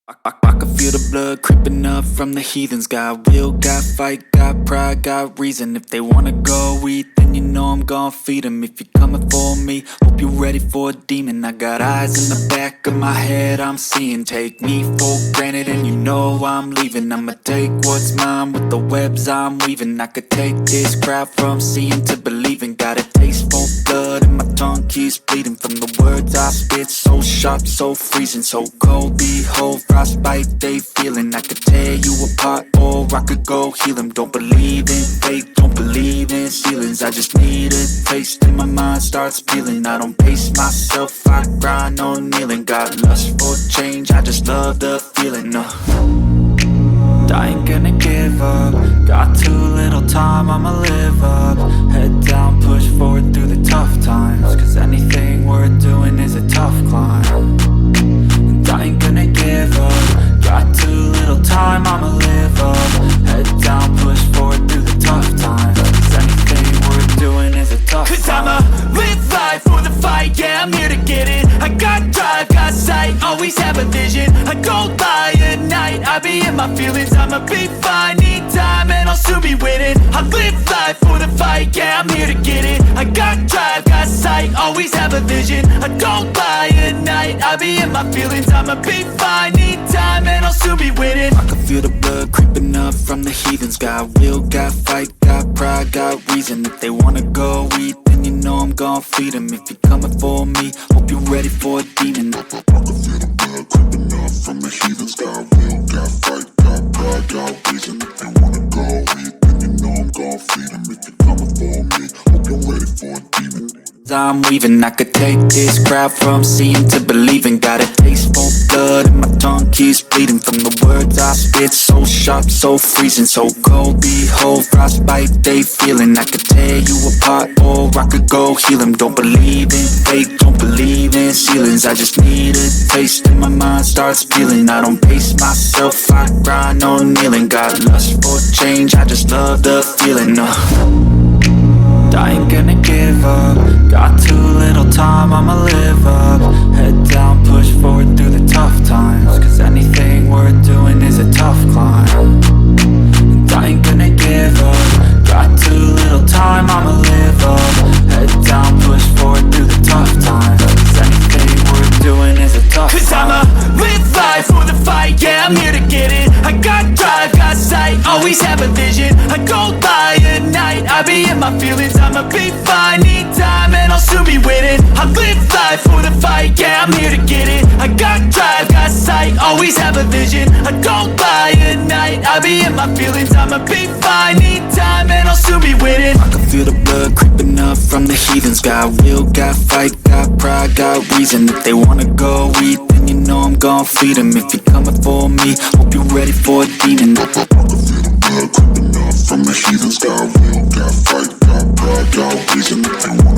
I can feel the blood creeping up from the heathens. Got will, got fight, got pride, got reason. If they wanna go eat, then you know I'm gon' feed them. If you're coming for me, hope you're ready for a demon. I got eyes in the back of my head, I'm seeing. Take me for granted and you know I'm leaving. I'ma take what's mine with the webs I'm weaving. I could take this crowd from seeing to believing. Got a taste for blood and my tongue keeps bleeding from the words I spit. So sharp, so freezing, so cold. Behold, frostbite they feeling. I could tear you apart or I could go heal them. Don't believe in fate, don't believe in ceilings. I just need a taste and my mind starts peeling. I don't pace myself, I grind on kneeling. Got lust for change, I just love the feeling. I ain't gonna give up. Got too little time, I'ma live up. Head down, push forward through the tough times. Cause anything worth doing is a tough climb. And I ain't gonna give up. Got too little time, I'ma live up. Head down, push forward through the tough times. Cause anything worth doing is a tough climb. Cause I'ma live life for the fight, yeah, I'm here to get it. I got drive, got sight, always have a vision. I don't lie at night, I be in my feelings. I'ma be fine, need time and I'll soon be winning. I live life for the fight, yeah, I'm here to get it. I got drive, got sight, always have a vision. I don't lie at night, I be in my feelings. I'ma be fine, need time and I'll soon be winning. I can feel the blood creeping up from the heathens. Got will, got fight, got pride, got reason. If they wanna go eat, then you know I'm gon' feed them. If you're coming for me, hope you're ready for a demon. I can feel the blood creeping up from the heathens. Got will, got fight, got pride, got reason. If they wanna go eat, then you know I'm gon' feed them. If you're coming for me, hope you're ready for a demon. I'm weaving, I could take this crowd from seeing to believing. Got a taste for blood and my tongue keeps bleeding from the words I spit. So sharp, so freezing, so cold. Behold, frostbite they feeling. I could tear you apart or I could go heal them. Don't believe in fate, don't believe in ceilings. I just need a taste and my mind starts peeling. I don't pace myself, I grind on kneeling. Got lust for change, I just love the feeling. I ain't gonna give up. Got too little time, I'ma live up. Head down, push forward through the tough times. Cause anything worth doing is a tough climb. And I ain't gonna give up. Got too little time, I'ma live up. Head down, push forward through the tough times. Cause anything worth doing is a tough climb. Cause I'ma live life for the fight, yeah, I'm here to get it. I got drive, got sight, always have a vision. I don't lie at night, I be in my feelings. I'ma be fine, need time and I'll soon be winning. I live life for the fight, yeah, I'm here to get it. I got drive, got sight, always have a vision. I don't lie at night, I be in my feelings. I'ma be fine, need time and I'll soon be winning. I can feel the blood creeping up from the heathens. Got will, got fight, got pride, got reason. If they wanna go eat, then you know I'm gon' feed them. If you're coming for me, hope you're ready for a demon. I can feel the blood creeping up from the heathens. Got will, got fight, got pride, got reason. If they wanna